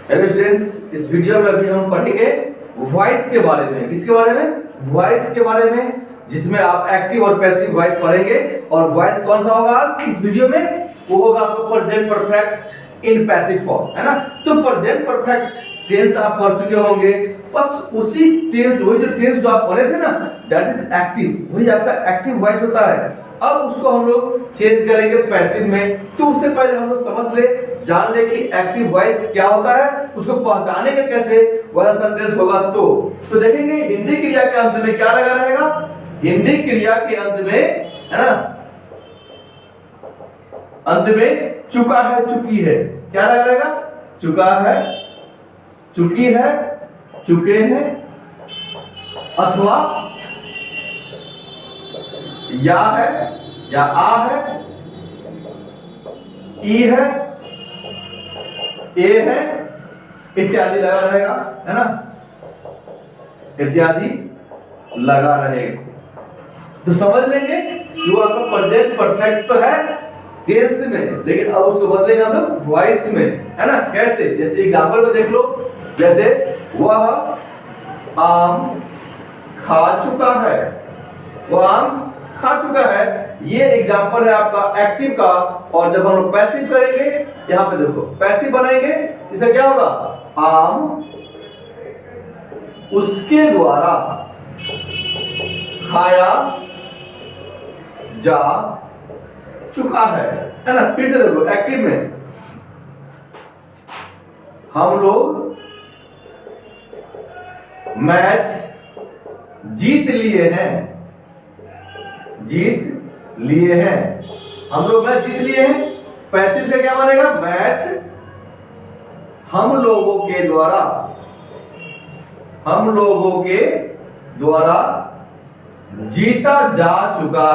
Hello students, इस video में अभी हम पढ़ेंगे वॉइस के बारे में। किसके बारे में? वॉइस के बारे में, जिसमें आप एक्टिव और पैसिव वॉइस पढ़ेंगे। और वॉइस कौन सा होगा आज इस वीडियो में? वो होगा आपका present perfect in passive form, है ना। तो प्रेजेंट परफेक्ट टेंस आप पढ़ चुके होंगे, बस उसी टेंस, वही जो टेंस जो आप पढ़े थे ना, दैट इज एक्टिव, वही आपका एक्टिव वॉइस होता है। अब उसको हम लोग चेंज करेंगे पैसिव में। तो उससे पहले हम लोग समझ ले, जान ले कि एक्टिव वॉइस क्या होता है, उसको पहचानेंगे कैसे, वह सेंटेंस होगा। तो देखेंगे हिंदी क्रिया के अंत में क्या लगा रहेगा। हिंदी क्रिया के अंत में, है ना, अंत में चुका है, चुकी है, क्या लगा रहेगा? चुका है, चुकी है, चुके हैं, अथवा या है, या आ है, ई है, ए है, इत्यादि लगा रहेगा, है ना, इत्यादि लगा रहेगा। तो समझ लेंगे कि वो आपका प्रेजेंट परफेक्ट तो है टेंस में, लेकिन अब उसको बदलेंगे हम लोग वॉइस में, है ना। कैसे? जैसे एग्जांपल में देख लो, जैसे वह आम खा चुका है, वह आम खा चुका है, ये एग्जांपल है आपका एक्टिव का। और जब हम लोग पैसिव करेंगे, यहां पे देखो पैसिव बनाएंगे, इससे क्या होगा? आम उसके द्वारा खाया जा चुका है ना। फिर से देखो एक्टिव में, हम लोग मैच जीत लिए हैं, जीत लिए हैं, हम लोग मैच जीत लिए हैं। पैसिव से क्या बनेगा? मैच हम लोगों के द्वारा, हम लोगों के द्वारा जीता जा चुका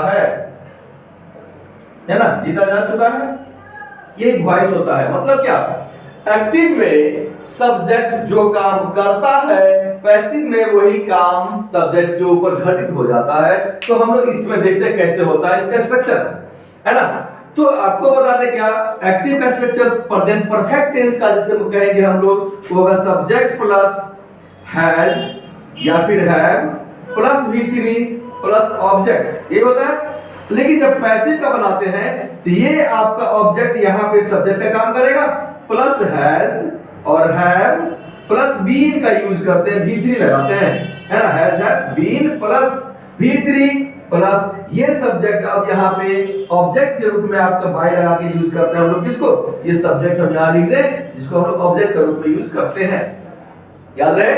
है ना, जीता जा चुका है। ये वॉइस होता है। मतलब क्या? एक्टिव में सब्जेक्ट जो काम करता है, पैसिव में वही काम सब्जेक्ट के ऊपर घटित हो जाता है। तो हम लोग इसमें देखते हैं कैसे होता है इसका स्ट्रक्चर, है ना। तो आपको बता दें क्या एक्टिव का स्ट्रक्चर प्रेजेंट परफेक्ट टेंस का, जिसे कहेंगे हम लोग, वो होगा सब्जेक्ट प्लस हैज या फिर have plus V3 plus object, ये होता है। लेकिन जब पैसिव का बनाते हैं तो ये आपका ऑब्जेक्ट यहाँ पे सब्जेक्ट का काम करेगा, प्लस हैज और हैव प्लस बीन का यूज करते हैं, V3 लगाते हैं, है ना। Has have been plus V3 plus ये सब्जेक्ट अब यहाँ पे ऑब्जेक्ट के रूप में आपका बाय लगा के यूज करते हैं हम लोग। किसको? ये सब्जेक्ट हम यहाँ लिख दें, जिसको हम लोग ऑब्जेक्ट के रूप में यूज करते हैं। याद रहे,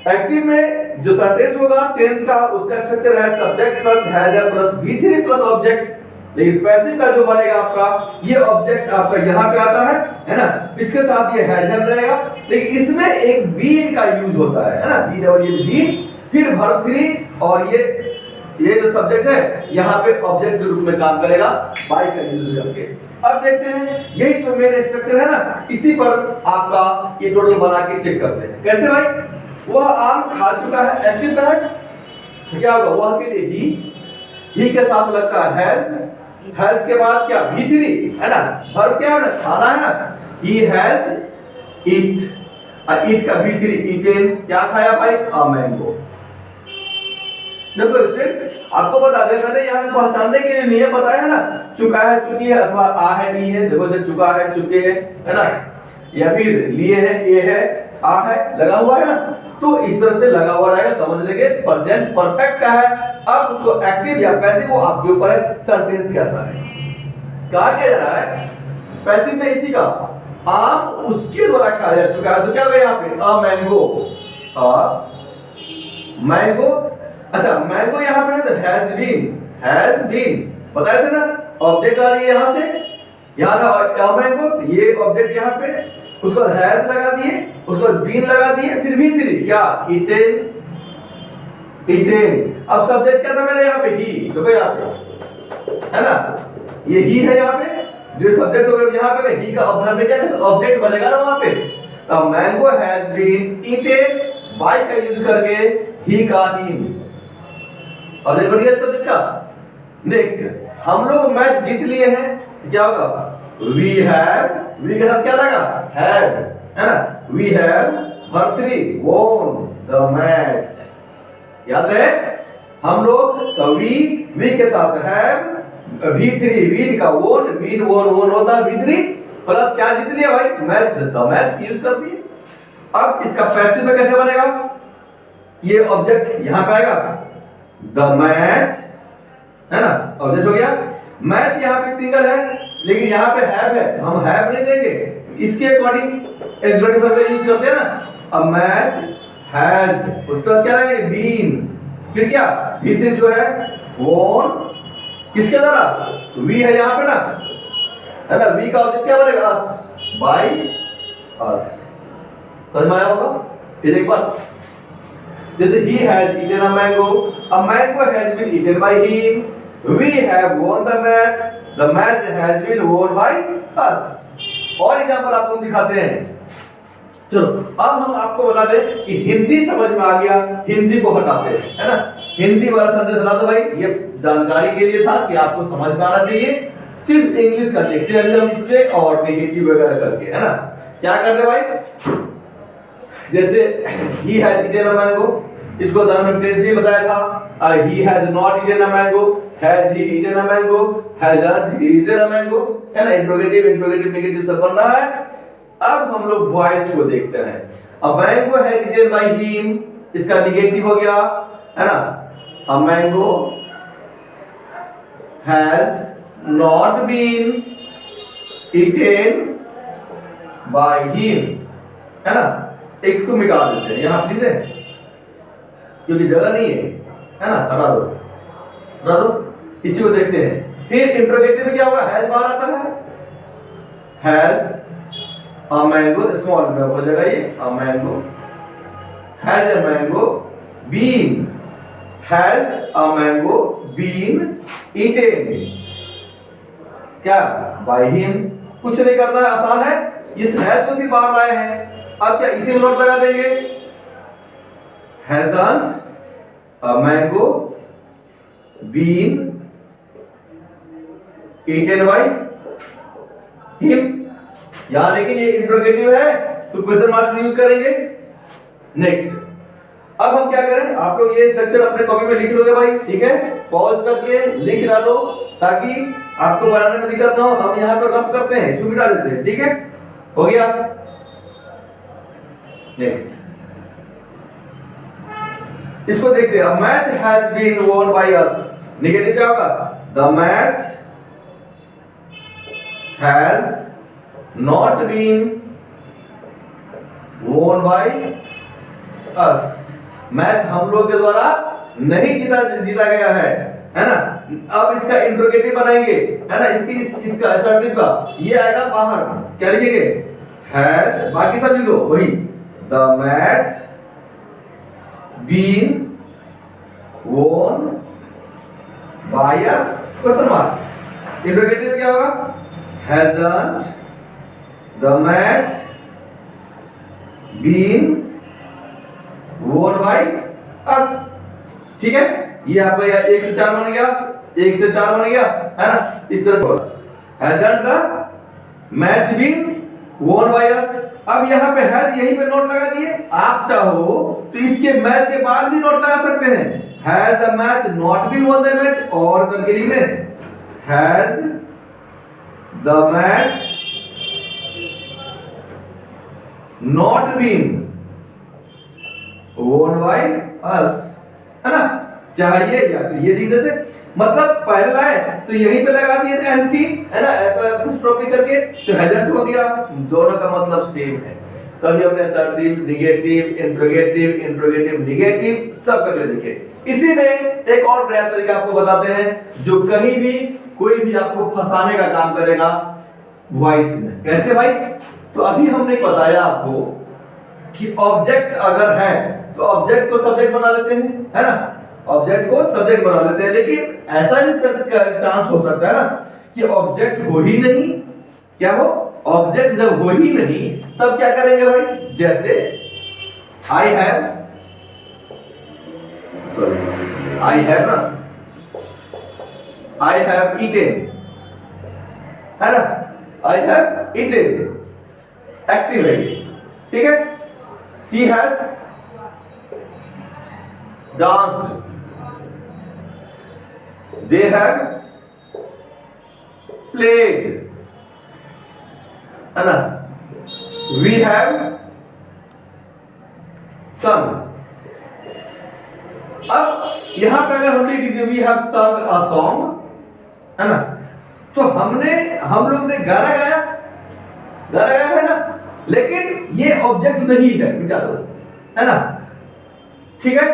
एक्टिव में जो सेंटेंस होगा टेंस का, उसका स्ट्रक्चर है subject plus has plus V3 plus object. लेकिन पैसिव का जो बनेगा आपका, ये ऑब्जेक्ट आपका यहाँ पे आता है ना, इसके साथ ये हैज रहेगा, लेकिन इसमें एक बीन का यूज होता है ना, बी डबल ए बीन, फिर वर्ब 3 और ये जो सब्जेक्ट है यहाँ पे ऑब्जेक्ट के रूप में काम करेगा बाय का यूज करके। अब देखते हैं यही जो मेन स्ट्रक्चर है ना, इसी पर आपका ये टोटल बना के चेक करते हैं। कैसे भाई? वह आम खा चुका है, एक्टिव का है, तो क्या होगा? वह के लिए ही के साथ लगता है हैज के बाद क्या? V3, है ना। वर्ब क्या है ना? खाना है ना। ही हैज ईट, ईट का V3 ईटेन, क्या खाया भाई? A mango. देखो स्टूडेंट्स, आपको बता दें, मैंने यहाँ पे पहचानने के लिए नियम बताया है ना, चुका है, चुकी है, अथवा आ है, नी है। देखो जब चुका है, चुके हैं, है ना, या फिर लिए है, ये है, आ है, लगा हुआ है ना। तो इस तरह से लगा हुआ रहेगा, समझ लेंगे प्रेजेंट परफेक्ट का है। अब उसको एक्टिव या पैसिव, वो आपके ऊपर है, सेंटेंस कैसा है। कहा क्या जा रहा है पैसिव में? इसी का आम उसके द्वारा खाया जा चुका है, तो क्या होगा यहाँ पे? A mango, a mango. अच्छा, मैंगो यहाँ पे है तो हैज बीन बताए थे ना, ऑब्जेक्ट आ रही है यहाँ से, यहाँ था अ मैंगो, ये ऑब्जेक्ट यहाँ पे, उसको हैज लगा दिए, उसको बीन लगा दिए, फिर V3 क्या? Eaten, eaten. अब सब्जेक्ट क्या था मेरे यहाँ पे? ही, देखो यहाँ पे, है ना, ये ही है यहाँ पे, जो सब्जेक्ट होगा यहाँ पे, ही का ऑब्जेक्ट क्या है? ऑब्जेक्ट बनेगा ना वहाँ पे। अब mango has been eaten by का यूज करके ही का ईन, और देखो ये सब्जेक्ट का। नेक्स्ट, हम लोग मैच जीत लिए हैं, क्या होगा? वी हैव, वी के साथ क्या लगा, हैव, है ना, we have Bhartari won the match. याद रहे, हम लोग कभी वी के साथ हैव, V3 विन का वोन, विन वोन वोन होता है V3 प्लस क्या जीत लिया भाई, मैच, द मैच यूज कर दिए। अब इसका पैसिव में कैसे बनेगा, ये ऑब्जेक्ट यहां पे आएगा, द मैच, है ना, ऑब्जेक्ट हो गया। मैच यहाँ पे सिंगल है लेकिन यहाँ पे हैव है, हम हैव नहीं देंगे, इसके अकॉर्डिंग एक्सक्लूसिव वर्ब का यूज करते हैं ना। अब मैच हैज, उसके बाद क्या रहेगा, बीन, फिर क्या V3 जो है वोन, किसके द्वारा, वी है यहाँ पे ना, है ना, वी का ऑब्जेक्ट क्या बनेगा, अस, बाय अस। समझ में आया होगा। फिर एक बार जैसे he has eaten a mango, a mango has been eaten by him, we have won the match has been won by us। और एग्जांपल आपको दिखाते हैं। चलो अब हम आपको बता दें कि हिंदी समझ में आ गया, हिंदी को हटाते हैं, है ना, हिंदी वाला सेंटेंस हटा दो भाई, ये जानकारी के लिए था कि आपको समझ में आना चाहिए। सिर्फ इंग्लिश का देखते हैं अभी हम इससे और नेगेटिव वगैरह करके, है ना। क्या करते भाई, जैसे he has eaten a mango, इसको तो हमने टेस्ट में बताया था, he has not eaten a mango, has he eaten a mango, hasn't he eaten a mango, है ना, इंट्रोगेटिव इंट्रोगेटिव नेगेटिव सब बन रहा है। अब हम लोग वॉइस को देखते हैं। a mango has eaten by him, इसका नेगेटिव हो गया, है ना, a mango has not been eaten by him, है ना, एक को मिटा देते हैं यहाँ प्लीज है, क्योंकि जगह नहीं है ना, हटा दो, हटा दो। इसी को देखते हैं। फिर इंट्रोगेटिव में क्या होगा, हैज बाहर आता है, हैज अ मैंगो, स्मॉल में हो जाएगा ये, a mango, has a mango been, has a mango been eaten, क्या, बाय हिम। कुछ नहीं करना है, आसान है, इस हैज को सिर्फ बाहर लाए हैं। अब क्या इसी में नोट लगा देंगे, hasn't a mango been eaten by him, यहां लेकिन ये इंट्रोगेटिव है तो क्वेश्चन मार्क यूज करेंगे। नेक्स्ट, अब हम क्या करें, आप लोग ये स्ट्रक्चर अपने कॉपी में लिख लोगे भाई, ठीक है, पॉज करके लिख डालो ताकि आपको बनाने में दिक्कत ना हो। हम यहाँ पर रफ करते हैं, छू मिटा देते हैं, ठीक है, हो गया। नेक्स्ट, इसको देखते हैं, match has been won by us, negative क्या होगा, the match has not been won by us, match हम लोग के द्वारा नहीं जीता गया है ना। अब इसका इंट्रोगेटिव बनाएंगे, है ना, इसका असर्टिव का ये आएगा बाहर, क्या लिखेंगे, हैज, बाकी सब लिखो वही, the match been won by us, question mark. Interrogative क्या होगा, hasn't the match been won by us, ठीक है। ये आपका 1 से 4 बन गया, 1 से 4 बन गया, है ना, इस तरह से hasn't the match been won by us। अब यहाँ पे हैज यहीं पे नोट लगा दिए, आप चाहो तो इसके मैच के बाद भी नोट लगा सकते हैं, has the match not been won the match, और करके लिख दें, has the match not been won by us, है ना, चाहिए या फिर ये लिख देते, मतलब पहला है तो यहीं पे लगा दिए थे एंटी, है ना, एपोस्ट्रोफी करके, तो हैजंट हो गया, दोनों का मतलब सेम है। कभी हमने assertive, negative, interrogative, interrogative negative सब करके देखे। इसी में एक और नया तरीका आपको बताते हैं जो कहीं भी कोई भी आपको फंसाने का काम करेगा वॉइस में। कैसे भाई, तो अभी हमने बताया आपको कि ऑब्जेक्ट अगर है तो ऑब्जेक्ट को सब्जेक्ट बना लेते हैं, है ना, ऑब्जेक्ट को सब्जेक्ट बना लेते हैं, लेकिन ऐसा भी चांस हो सकता है ना कि ऑब्जेक्ट हो ही नहीं, क्या हो, ऑब्जेक्ट जब हो ही नहीं तब क्या करेंगे भाई, जैसे I have, sorry I have ना, आई हैव ईटेन, है ना, आई हैव ईटेन, एक्टिव है ये, ठीक है। She has danced, they have played, है ना। We have some. अब यहां पे अगर हम लिख दीजिए वी हैव संग अ सॉन्ग, है ना, तो हम लोग ने गाना गाया है ना, लेकिन ये ऑब्जेक्ट नहीं है, मिटा दो, है ना, ठीक है।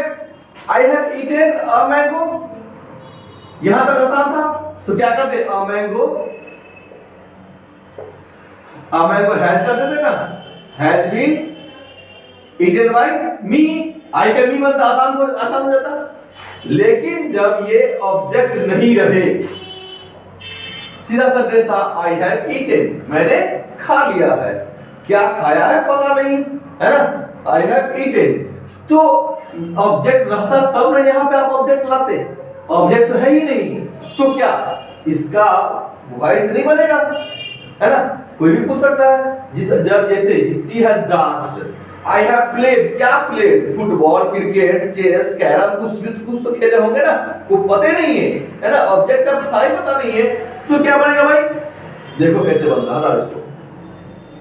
I have eaten a mango, यहां तक आसान था, तो क्या करते अ मैंगो हैज कर देते ना, हैज बीन ईटेन बाय मी, आई का मी मतलब आसान हो जाता। लेकिन जब ये ऑब्जेक्ट नहीं रहे, सीधा सेंटेंस था आई हैव ईटेन, मैंने खा लिया है, क्या खाया है पता नहीं, है ना, आई हैव ईटेन। तो ऑब्जेक्ट रहता तब ना यहाँ पे आप ऑब्जेक्ट लाते, ऑब्जेक्ट तो है ही नहीं, तो क्या इसका वॉइस नहीं बनेगा, है ना, कोई भी पूछ सकता है। जब जैसे she has danced, I have played, क्या played, football, cricket, chess, carrom, कुछ तो खेले होंगे ना, वो पते नहीं है ना, ऑब्जेक्ट का था ही पता नहीं है, तो क्या बनेगा भाई, देखो कैसे बनता है, इसको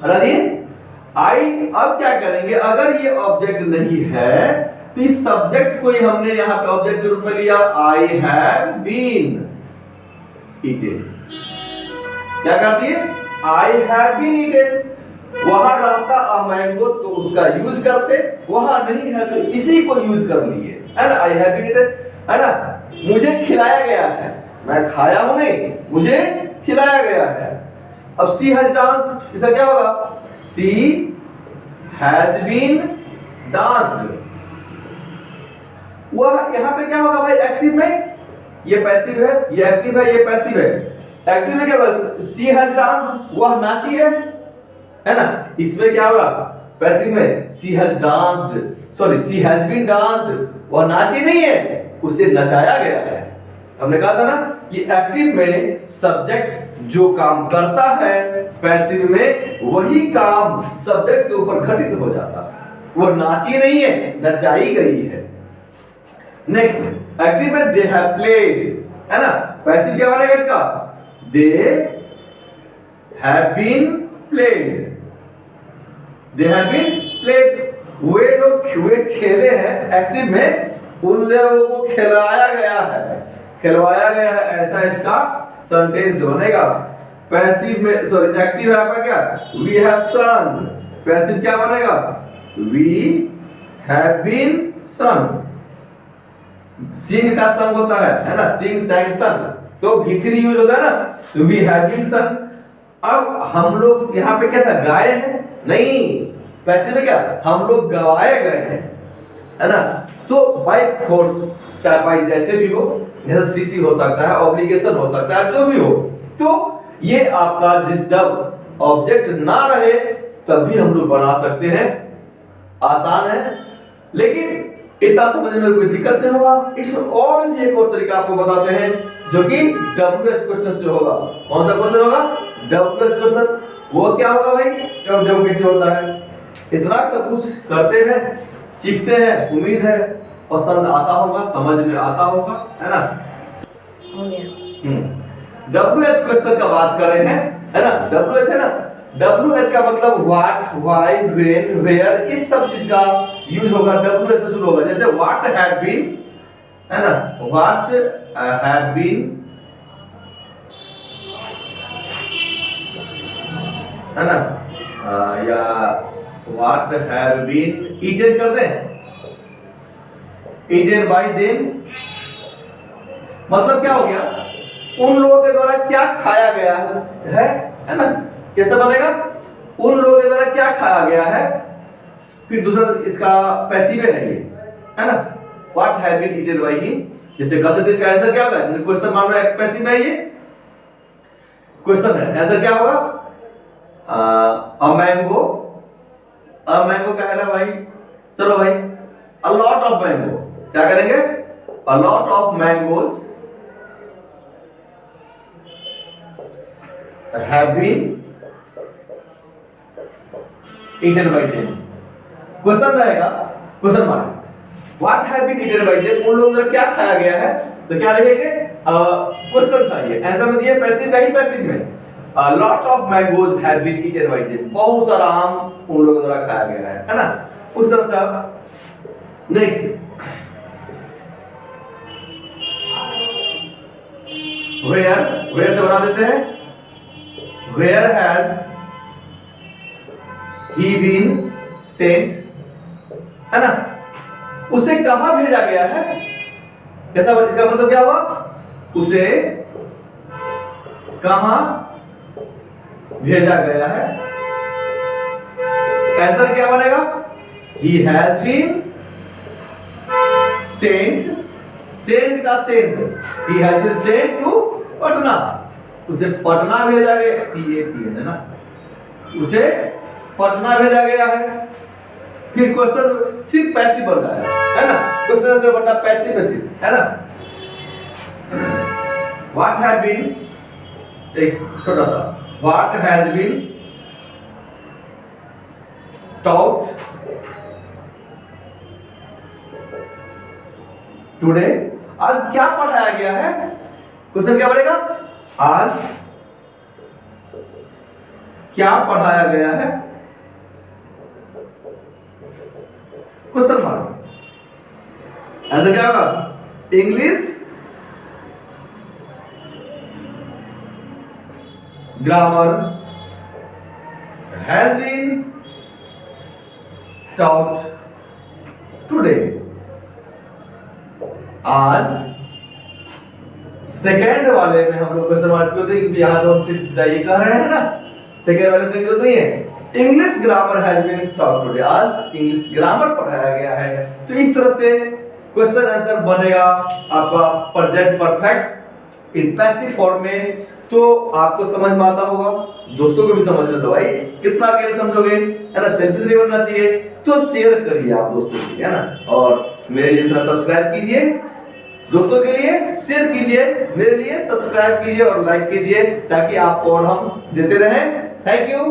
हटा दिए। आई, अब क्या करेंगे, अगर ये ऑब्जेक्ट नहीं है तो इस सब्जेक्ट को ही हमने यहाँ पे ऑब्जेक्ट के रूप में लिया, आई हैव बीन ईटेन। क्या कर दिए, आई हैव बीन ईटेन। वहां रहता अ मैंगो तो उसका यूज करते, वहां नहीं है तो इसी को यूज कर लिए, है ना, आई हैव बीन ईटेन, है ना। मुझे खिलाया गया है, मैं खाया हूं नहीं, मुझे खिलाया गया है। अब शी हैज डांस्ड, इसका क्या होगा, शी हैज बीन डांस्ड। वह यहां पे क्या होगा भाई, एक्टिव में ये पैसिव है, ये एक्टिव है, ये पैसिव है। एक्टिव में क्या होगा, शी हैज डांस्ड, वह नाची है ना, इसमें क्या होगा, पैसिव में she has danced, sorry she has been danced, वह नाची नहीं है, उसे नचाया गया है। हमने कहा था ना कि एक्टिव में सब्जेक्ट जो काम करता है, पैसिव में वही काम सब्जेक्ट के ऊपर घटित हो जाता है, वो नाची नहीं है, नचाई गई है। नेक्स्ट, एक्टिव में दे हैव प्लेड, है ना, पैसिव क्या बनेगा इसका, they have been played, they have been played, वे लोग खेले हैं, एक्टिव में उन लोगों को खिलाया गया है, ऐसा इसका सेंटेंस बनेगा। पैसिव में, सॉरी एक्टिव है आपका क्या, वी हैव सन, पैसिव क्या बनेगा, वी हैव बीन सन। सिंग का संग होता है ना, सिंग सैंग सन, तो भी3 यूज होता है ना, तो वी हैव बीन सन। अब हम लोग यहाँ पे क्या था, गाए हैं नहीं, पैसिव में क्या, हम लोग गवाए गए हैं, है ना। तो बाय फोर्स, चाहे बाय जैसे भी हो, नेसेसिटी हो सकता है, ऑब्लिगेशन हो सकता है, जो भी हो, तो ये आपका जब ऑब्जेक्ट ना रहे तब भी हम लोग बना सकते हैं, आसान है, लेकिन इतना समझने में कोई दिक्कत नहीं होगा। इस और भी एक और तरीका आपको बताते हैं जो कि WH क्वेश्चन से होगा। कौन सा क्वेश्चन होगा, WH क्वेश्चन। वो क्या होगा भाई, जब कैसे होता है, इतना सब कुछ करते हैं, सीखते हैं, उम्मीद है पसंद आता होगा, समझ में आता होगा, है ना। हो गया। WH क्वेश्चन का बात कर रहे हैं, है ना। WH है ना, WH का मतलब व्हाट, व्हाई, व्हेन, वेयर, इस सब चीज का यूज होगा, WH से शुरू होगा। जैसे व्हाट हैव बीन, है ना, व्हाट हैव बीन, है ना, या व्हाट हैव बीन ईटेन कर दें, ईटेन बाय देम, मतलब क्या हो गया, उन लोगों के द्वारा क्या खाया गया है ना। कैसे बनेगा, उन लोगों के द्वारा क्या खाया गया है, फिर दूसरा इसका पैसिव है ये, है ना, what have been eaten by him. जैसे कह इसका आंसर क्या होगा, जैसे क्वेश्चन मान लो एक पैसिव है, ये क्वेश्चन है, आंसर क्या होगा, अ मैंगो, अ मैंगो क्या है ना भाई, चलो भाई, अ लॉट ऑफ मैंगो, क्या करेंगे, a lot of mangoes have been eaten by them. Question रहेगा, question mark, what have been eaten by them, उन लोगों द्वारा क्या खाया गया है, तो क्या लिखेंगे, क्वेश्चन था ये, आंसर में दिया पैसिव का ही पैसिव में, a lot of mangoes have been eaten by them, बहुत सारा आम उन लोगों द्वारा खाया गया है ना, उस तरह से आप नेक्स्ट where से बना देते हैं, where has he been sent, है ना, उसे कहां भेजा गया है, कैसा, इसका मतलब क्या हुआ, उसे कहां भेजा गया है, आंसर क्या बनेगा, he has been sent, sent का sent, he has been sent to Patna, उसे पटना भेजा गया, PAPN है ना, उसे पटना भेजा गया है। फिर क्वेश्चन सिर्फ पैसिव बन रहा है ना, क्वेश्चन आंसर बनता पैसिव पैसिव, है ना। व्हाट हैव बीन, एक छोटा सा, what has been taught today, आज क्या पढ़ाया गया है, क्वेश्चन क्या बनेगा, आज क्या पढ़ाया गया है, क्वेश्चन मार्क, आंसर क्या होगा, English grammar has been taught today, आज सेकेंड वाले में हम लोग क्वेश्चन मार्क क्यों देंगे, यहां तो हम सीधा ये कह रहे हैं ना, सेकेंड वाले में जो नहीं है, English grammar has been taught today, आज इंग्लिश ग्रामर पढ़ाया गया है। तो इस तरह से क्वेश्चन आंसर बनेगा आपका present perfect in passive form में। तो आपको समझ में आता होगा, दोस्तों को भी समझ लो, तो भाई कितना अकेले समझोगे, है ना, सेल्फिश नहीं बनना चाहिए, तो शेयर करिए आप दोस्तों के, है ना, और मेरे लिए थोड़ा सब्सक्राइब कीजिए, दोस्तों के लिए शेयर कीजिए, मेरे लिए सब्सक्राइब कीजिए और लाइक कीजिए, ताकि आप और हम देते रहें। Thank you.